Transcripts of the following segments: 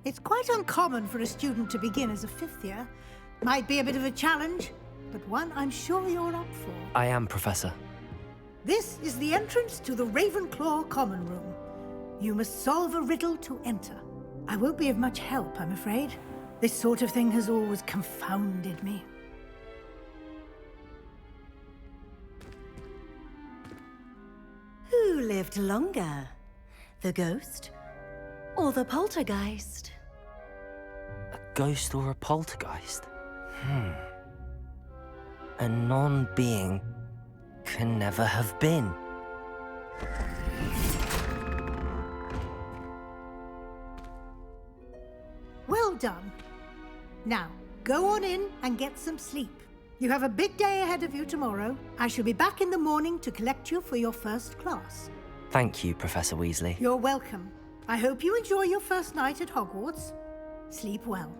It's quite uncommon for a student to begin as a fifth year. Might be a bit of a challenge, but one I'm sure you're up for. I am, Professor. This is the entrance to the Ravenclaw Common Room. You must solve a riddle to enter. I won't be of much help, I'm afraid. This sort of thing has always confounded me. Who lived longer? The ghost or the poltergeist? A ghost or a poltergeist? A non-being can never have been. Well done. Now, go on in and get some sleep. You have a big day ahead of you tomorrow. I shall be back in the morning to collect you for your first class. Thank you, Professor Weasley. You're welcome. I hope you enjoy your first night at Hogwarts. Sleep well.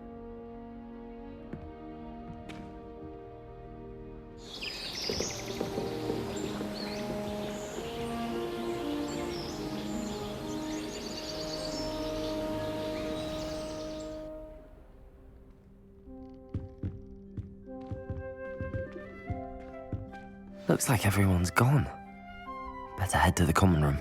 Looks like everyone's gone. Better head to the common room.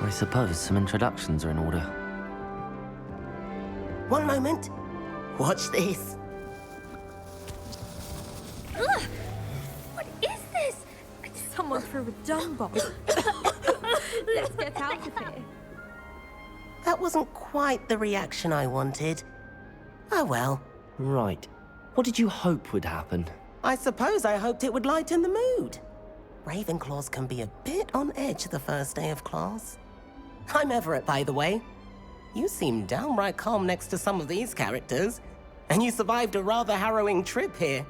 I suppose some introductions are in order. One moment. Watch this. Ugh! What is this? Someone threw a dung bomb. Let's get out of here. That wasn't quite the reaction I wanted. Oh well. Right. What did you hope would happen? I suppose I hoped it would lighten the mood. Ravenclaws can be a bit on edge the first day of class. I'm Everett, by the way. You seem downright calm next to some of these characters, and you survived a rather harrowing trip here.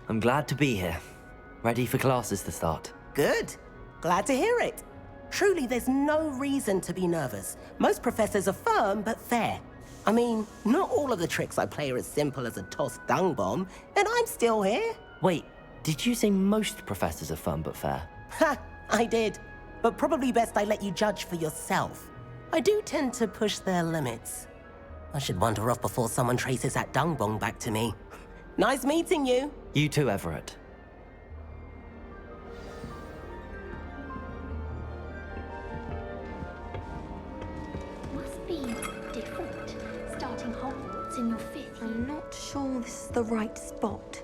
I'm glad to be here. Ready for classes to start. Good. Glad to hear it. Truly, there's no reason to be nervous. Most professors are firm but fair. I mean, not all of the tricks I play are as simple as a tossed dung bomb, and I'm still here. Wait, did you say most professors are fun but fair? Ha! I did. But probably best I let you judge for yourself. I do tend to push their limits. I should wander off before someone traces that dung bomb back to me. Nice meeting you. You too, Everett. Must be different, starting Hogwarts in your fifth year. I'm not sure this is the right spot.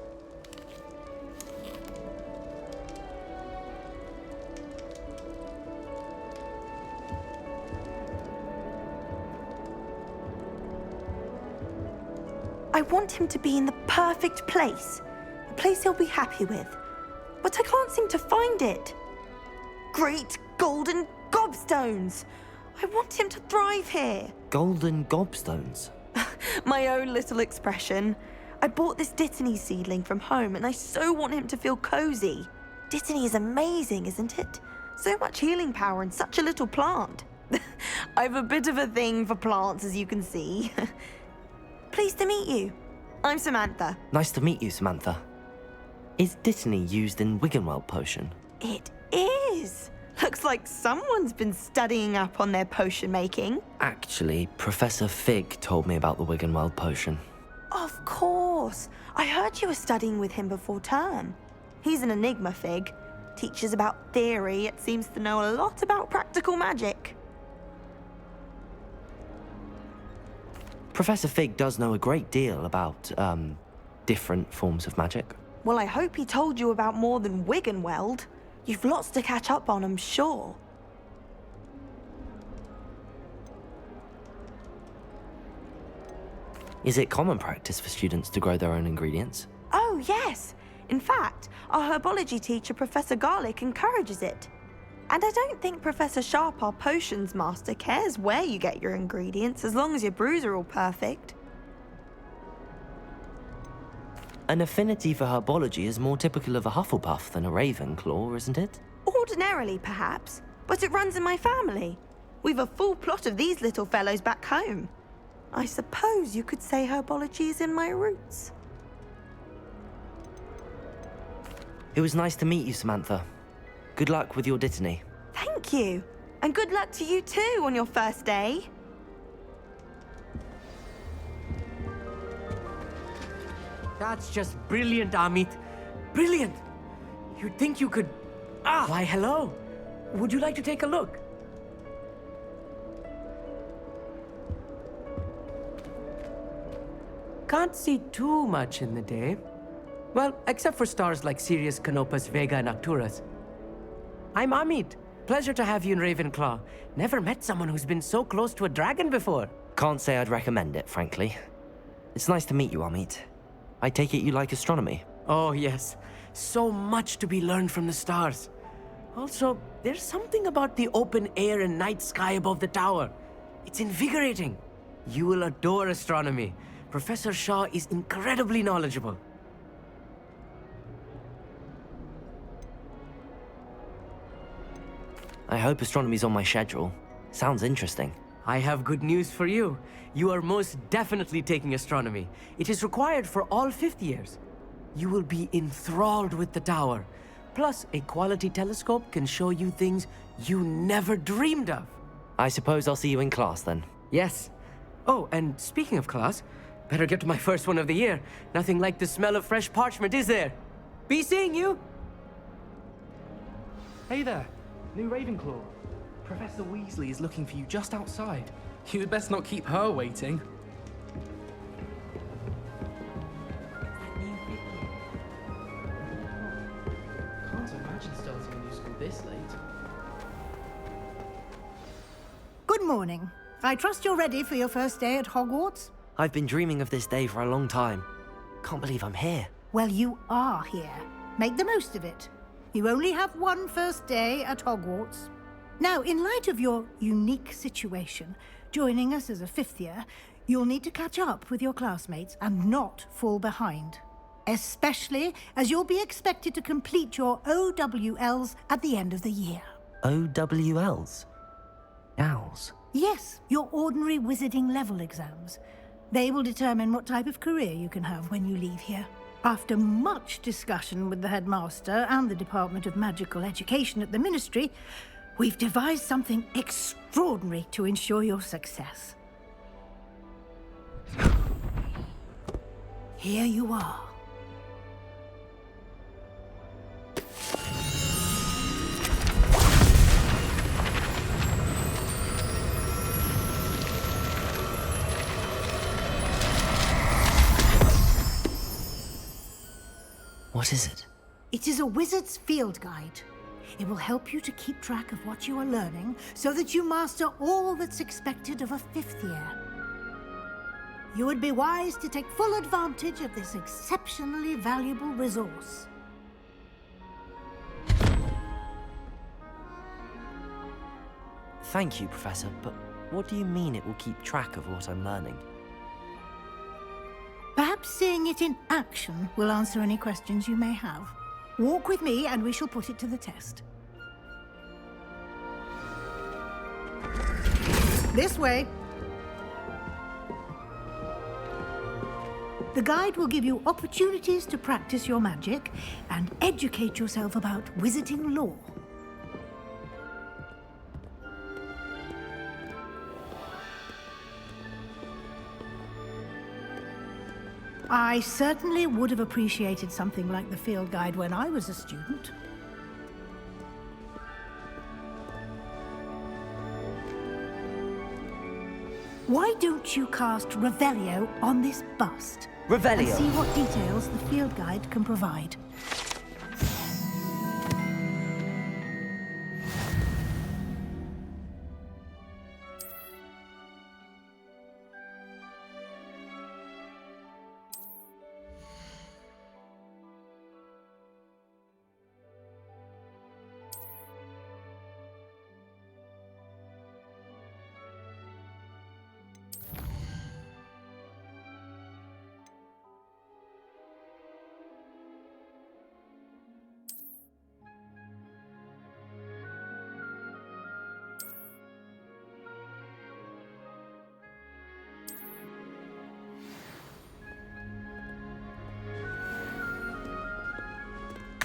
I want him to be in the perfect place, a place he'll be happy with. But I can't seem to find it. Great golden gobstones! I want him to thrive here. Golden gobstones? My own little expression. I bought this Dittany seedling from home and I so want him to feel cozy. Dittany is amazing, isn't it? So much healing power in such a little plant. I've a bit of a thing for plants, as you can see. Pleased to meet you. I'm Samantha. Nice to meet you, Samantha. Is Dittany used in Wiggenweld potion? It is. Looks like someone's been studying up on their potion making. Actually, Professor Fig told me about the Wiggenweld potion. Of course. I heard you were studying with him before term. He's an enigma, Fig. Teaches about theory, yet seems to know a lot about practical magic. Professor Fig does know a great deal about, different forms of magic. Well, I hope he told you about more than Wiggenweld. You've lots to catch up on, I'm sure. Is it common practice for students to grow their own ingredients? Oh, yes. In fact, our herbology teacher, Professor Garlick, encourages it. And I don't think Professor Sharp, our potions master, cares where you get your ingredients, as long as your brews are all perfect. An affinity for herbology is more typical of a Hufflepuff than a Ravenclaw, isn't it? Ordinarily, perhaps, but it runs in my family. We've a full plot of these little fellows back home. I suppose you could say herbology is in my roots. It was nice to meet you, Samantha. Good luck with your dittany. Thank you. And good luck to you too on your first day. That's just brilliant, Amit. Brilliant! You'd think you could... Why, hello. Would you like to take a look? Can't see too much in the day. Well, except for stars like Sirius, Canopus, Vega, and Arcturus. I'm Amit. Pleasure to have you in Ravenclaw. Never met someone who's been so close to a dragon before. Can't say I'd recommend it, frankly. It's nice to meet you, Amit. I take it you like astronomy. Oh, yes. So much to be learned from the stars. Also, there's something about the open air and night sky above the tower. It's invigorating. You will adore astronomy. Professor Shaw is incredibly knowledgeable. I hope astronomy's on my schedule. Sounds interesting. I have good news for you. You are most definitely taking astronomy. It is required for all fifth years. You will be enthralled with the tower. Plus, a quality telescope can show you things you never dreamed of. I suppose I'll see you in class then. Yes. Oh, and speaking of class, better get to my first one of the year. Nothing like the smell of fresh parchment, is there? Be seeing you! Hey there, new Ravenclaw. Professor Weasley is looking for you just outside. You'd best not keep her waiting. Can't imagine starting a new school this late. Good morning. I trust you're ready for your first day at Hogwarts? I've been dreaming of this day for a long time. Can't believe I'm here. Well, you are here. Make the most of it. You only have one first day at Hogwarts. Now, in light of your unique situation, joining us as a fifth year, you'll need to catch up with your classmates and not fall behind. Especially as you'll be expected to complete your OWLs at the end of the year. OWLs? Owls? Yes, your ordinary wizarding level exams. They will determine what type of career you can have when you leave here. After much discussion with the headmaster and the Department of Magical Education at the Ministry, we've devised something extraordinary to ensure your success. Here you are. What is it? It is a wizard's field guide. It will help you to keep track of what you are learning so that you master all that's expected of a fifth year. You would be wise to take full advantage of this exceptionally valuable resource. Thank you, Professor, but what do you mean it will keep track of what I'm learning? Perhaps seeing it in action will answer any questions you may have. Walk with me and we shall put it to the test. This way. The guide will give you opportunities to practice your magic and educate yourself about wizarding lore. I certainly would have appreciated something like the field guide when I was a student. Why don't you cast Revelio on this bust? Revelio? And see what details the field guide can provide.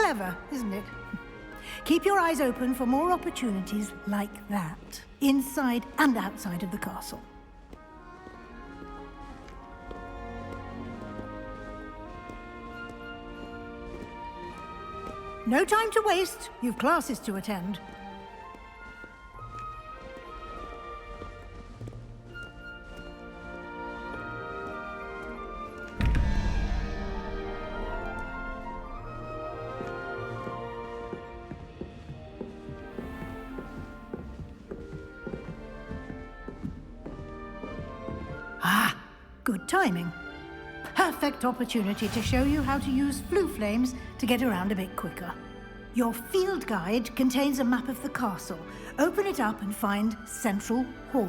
Clever, isn't it? Keep your eyes open for more opportunities like that, inside and outside of the castle. No time to waste. You've classes to attend. Ah, good timing. Perfect opportunity to show you how to use flue flames to get around a bit quicker. Your field guide contains a map of the castle. Open it up and find Central Hall.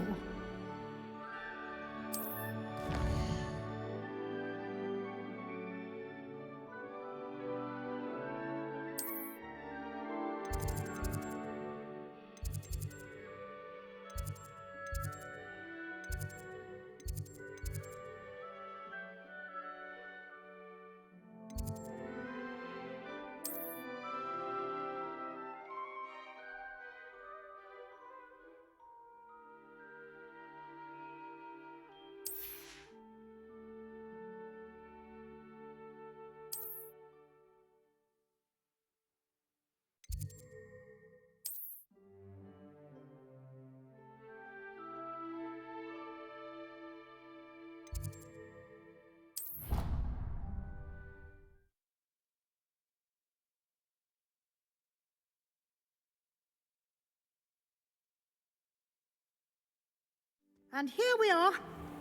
And here we are.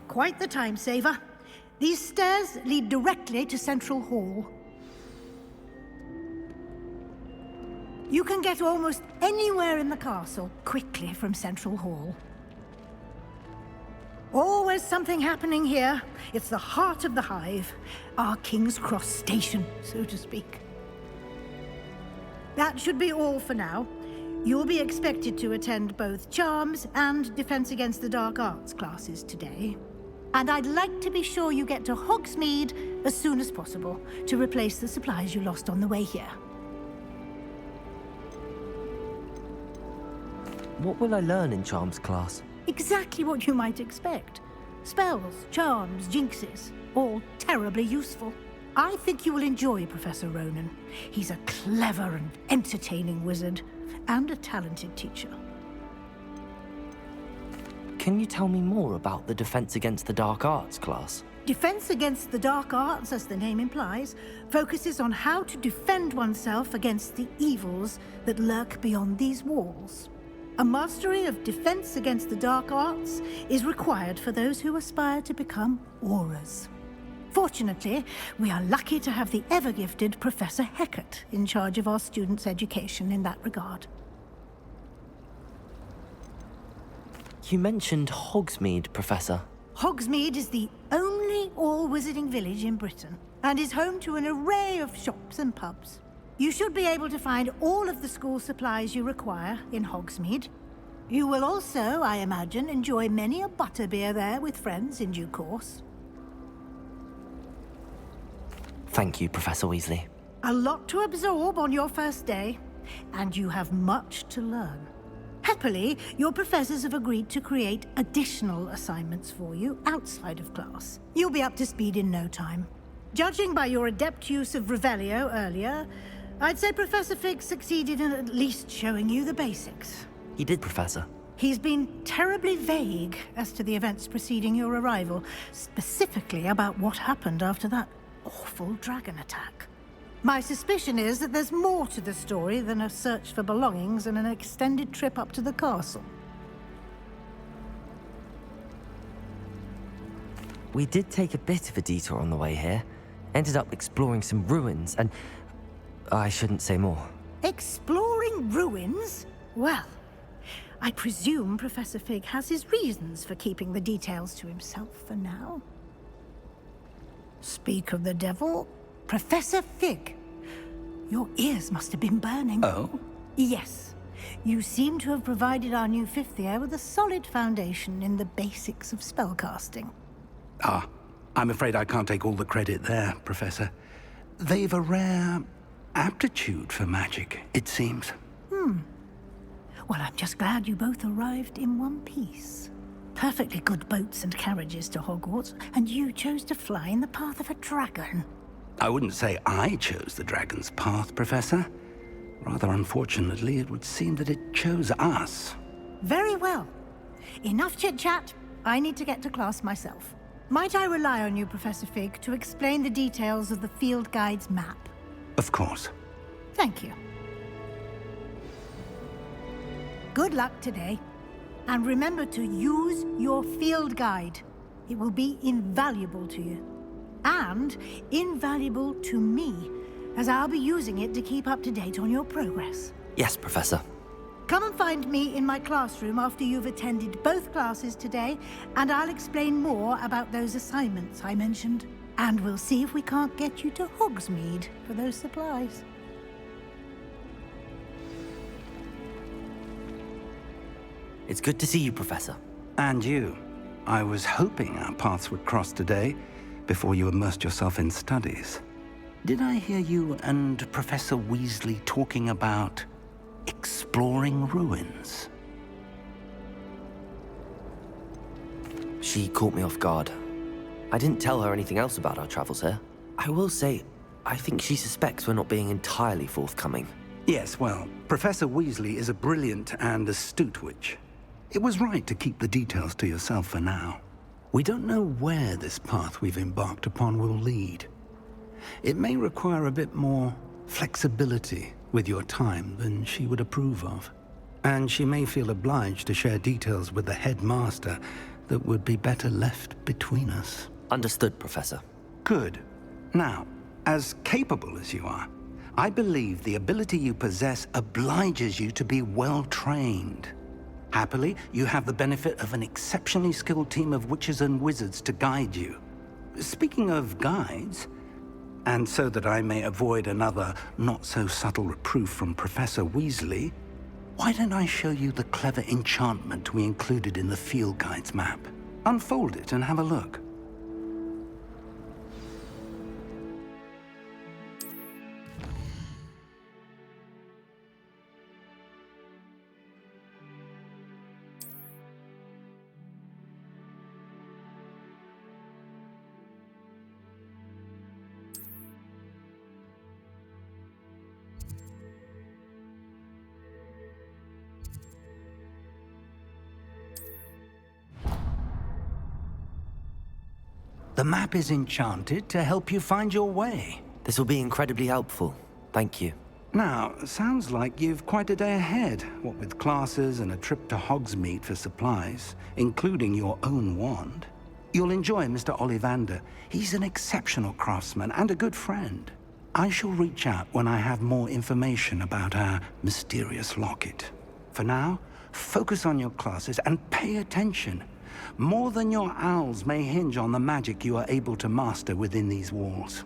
Quite the time saver. These stairs lead directly to Central Hall. You can get almost anywhere in the castle quickly from Central Hall. Always something happening here. It's the heart of the hive, our King's Cross station, so to speak. That should be all for now. You'll be expected to attend both Charms and Defense Against the Dark Arts classes today. And I'd like to be sure you get to Hogsmeade as soon as possible to replace the supplies you lost on the way here. What will I learn in Charms class? Exactly what you might expect. Spells, charms, jinxes, all terribly useful. I think you will enjoy Professor Ronan. He's a clever and entertaining wizard, and a talented teacher. Can you tell me more about the Defense Against the Dark Arts class? Defense Against the Dark Arts, as the name implies, focuses on how to defend oneself against the evils that lurk beyond these walls. A mastery of Defense Against the Dark Arts is required for those who aspire to become Aurors. Fortunately, we are lucky to have the ever-gifted Professor Hecat in charge of our students' education in that regard. You mentioned Hogsmeade, Professor. Hogsmeade is the only all-wizarding village in Britain, and is home to an array of shops and pubs. You should be able to find all of the school supplies you require in Hogsmeade. You will also, I imagine, enjoy many a butterbeer there with friends in due course. Thank you, Professor Weasley. A lot to absorb on your first day, and you have much to learn. Happily, your professors have agreed to create additional assignments for you outside of class. You'll be up to speed in no time. Judging by your adept use of Revelio earlier, I'd say Professor Fig succeeded in at least showing you the basics. He did, Professor. He's been terribly vague as to the events preceding your arrival, specifically about what happened after that awful dragon attack. My suspicion is that there's more to the story than a search for belongings and an extended trip up to the castle. We did take a bit of a detour on the way here. Ended up exploring some ruins and... I shouldn't say more. Exploring ruins? Well, I presume Professor Fig has his reasons for keeping the details to himself for now. Speak of the devil, Professor Fig. Your ears must have been burning. Oh? Yes. You seem to have provided our new fifth year with a solid foundation in the basics of spellcasting. Ah, I'm afraid I can't take all the credit there, Professor. They've a rare aptitude for magic, it seems. Well, I'm just glad you both arrived in one piece. Perfectly good boats and carriages to Hogwarts, and you chose to fly in the path of a dragon. I wouldn't say I chose the dragon's path, Professor. Rather unfortunately, it would seem that it chose us. Very well. Enough chit-chat. I need to get to class myself. Might I rely on you, Professor Fig, to explain the details of the field guide's map? Of course. Thank you. Good luck today. And remember to use your field guide. It will be invaluable to you. And invaluable to me, as I'll be using it to keep up to date on your progress. Yes, Professor. Come and find me in my classroom after you've attended both classes today, and I'll explain more about those assignments I mentioned. And we'll see if we can't get you to Hogsmeade for those supplies. It's good to see you, Professor. And you. I was hoping our paths would cross today, before you immersed yourself in studies. Did I hear you and Professor Weasley talking about exploring ruins? She caught me off guard. I didn't tell her anything else about our travels here. I will say, I think she suspects we're not being entirely forthcoming. Yes, well, Professor Weasley is a brilliant and astute witch. It was right to keep the details to yourself for now. We don't know where this path we've embarked upon will lead. It may require a bit more flexibility with your time than she would approve of. And she may feel obliged to share details with the headmaster that would be better left between us. Understood, Professor. Good. Now, as capable as you are, I believe the ability you possess obliges you to be well-trained. Happily, you have the benefit of an exceptionally skilled team of witches and wizards to guide you. Speaking of guides, and so that I may avoid another not-so-subtle reproof from Professor Weasley, why don't I show you the clever enchantment we included in the field guide's map? Unfold it and have a look. The map is enchanted to help you find your way. This will be incredibly helpful. Thank you. Now, sounds like you've quite a day ahead, what with classes and a trip to Hogsmeade for supplies, including your own wand. You'll enjoy Mr. Ollivander. He's an exceptional craftsman and a good friend. I shall reach out when I have more information about our mysterious locket. For now, focus on your classes and pay attention. More than your owls may hinge on the magic you are able to master within these walls.